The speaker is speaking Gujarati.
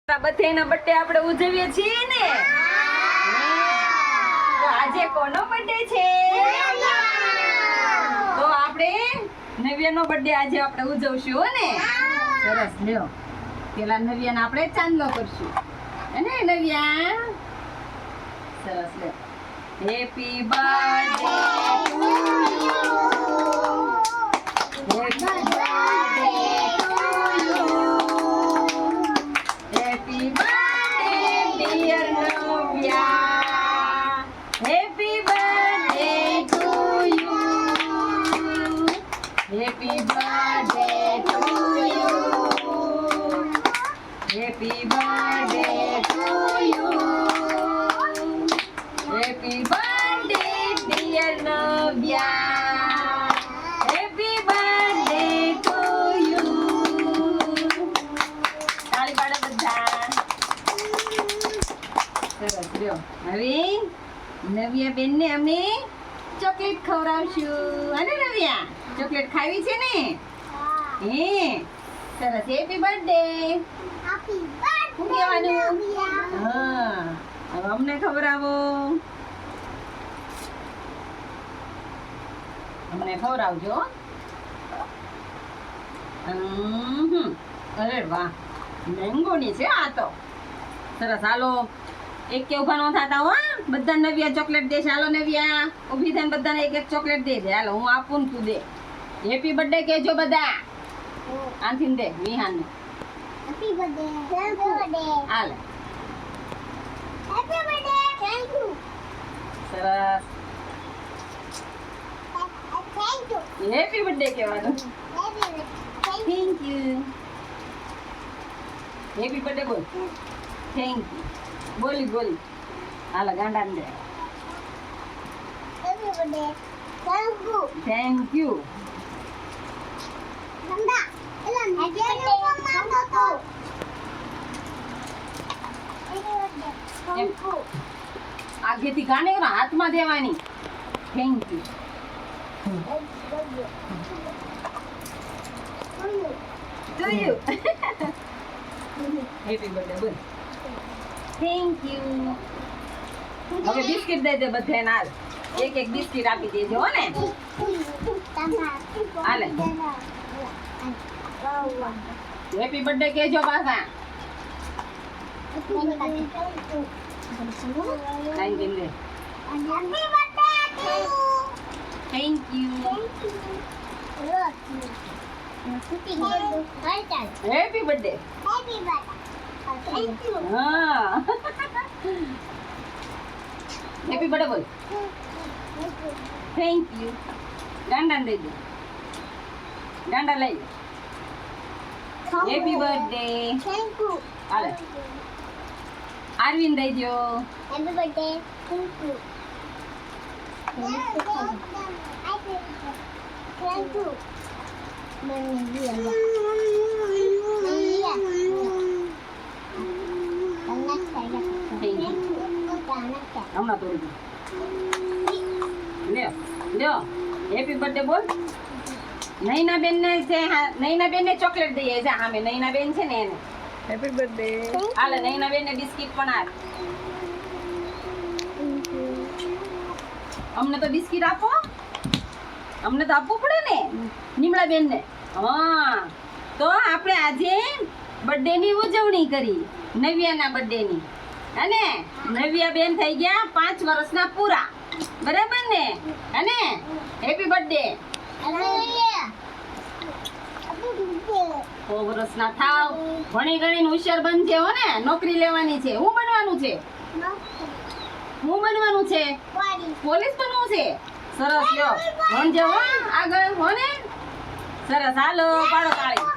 બધાના બર્થડે આપણે ઉજવીએ છીએ ને તો આજે કોનો બર્થડે છે? તો આપણે નવ્યાનો બર્થડે આજે આપણે ઉજવશું હો ને. સરસ, લ્યો પેલા નવ્યાને આપણે ચાંદલો કરશું હે ને નવ્યા? સરસ, લ્યો. Happy birthday to you, happy Happy birthday, dear Navya. Happy birthday to you. Happy birthday to you. Happy birthday to you. Happy birthday, dear Navya. Happy birthday to you. તાળી પાડો બધા. સરસ, લ્યો હવે નવ્યા બેન ને અમે ચોકલેટ ખવડાવશું અને નવ્યા ચોકલેટ ખાવી છે ને? હે સરસ. Happy birthday. શું કહેવાનું? હા, હવે અમને ખવડાવો. અમને ખવડાવજો. અરે વાહ, મેંગોની છે આ તો. સરસ, હાલો એક કે ઉભા ન થતા હો. બધા નવ્યા ચોકલેટ દેશે. હાલો નવ્યા ઊભી થઈને બધાને એક એક ચોકલેટ દે દે. હાલો હું આપું ને તું દે. હેપી બર્થડે કહેજો બધા. આનથી દે વિહાન ને. Happy birthday. Happy birthday. હાલે. Happy birthday. Thank you. સરસ. Thank you. હેપી બર્થડે કહેવાનું. Happy birthday. Thank you. Happy birthday બોલ. Thank you. બોલી બોલી. હાલો ગાંડા ને દે. Happy birthday. Thank you. Thank you. નંદા એલા હેપી બર્થડે માંગો તો. Happy birthday. Thank you. આગેથી ગાને હાથમાં દેવાની. Thank you. To you. Happy birthday બોલ. Thank you. હવે બિસ્કિટ દઈ દે બધાને. હાલ એક એક બિસ્કિટ આપી દેજો હો ને. હાલે. હેપી બર્થડે કહેજો પાછા. થેન્ક યુ લે. Thank you. Happy birthday. હા. હેપી બર્થડે બોલ. Thank you. ગાંડા દઈ દે. ગાંડા લઈ લે. Happy birthday. હાલે. આરવિંદ દઈ દો. Happy birthday. Thank you. Thank you. હમણાં તોડી દો. લ્યો લ્યો. હેપી બર્થડે બોલ. નૈના બેન ને છે. નૈના બેન ને ચોકલેટ દઈએ છે. સામે નૈના બેન છે ને એને. Happy birthday. હાલે નૈના બેન ને બિસ્કિટ પણ આપ. અમને તો બિસ્કિટ આપો. અમને તો આપવું પડે ને નિમળા બેન ને. હા, તો આપણે આજે બર્થડે ની ઉજવણી કરી નવ્યાના બર્થડે ની. અને નવ્યા બેન થઈ ગયા 5 વર્ષના પૂરા. બરાબર ને? અને હેપી બર્થડે. 100 વર્ષના થાવ. ભણી ગણીને હોશિયાર બનજે હો ને. નોકરી લેવાની છે. હું બનવાનું છે. હું બનવાનું છે. પોલીસ બનવું છે. સરસ, લ્યો ભણજે હો આગળ હો ને. સરસ, હાલો પાડો તાળી.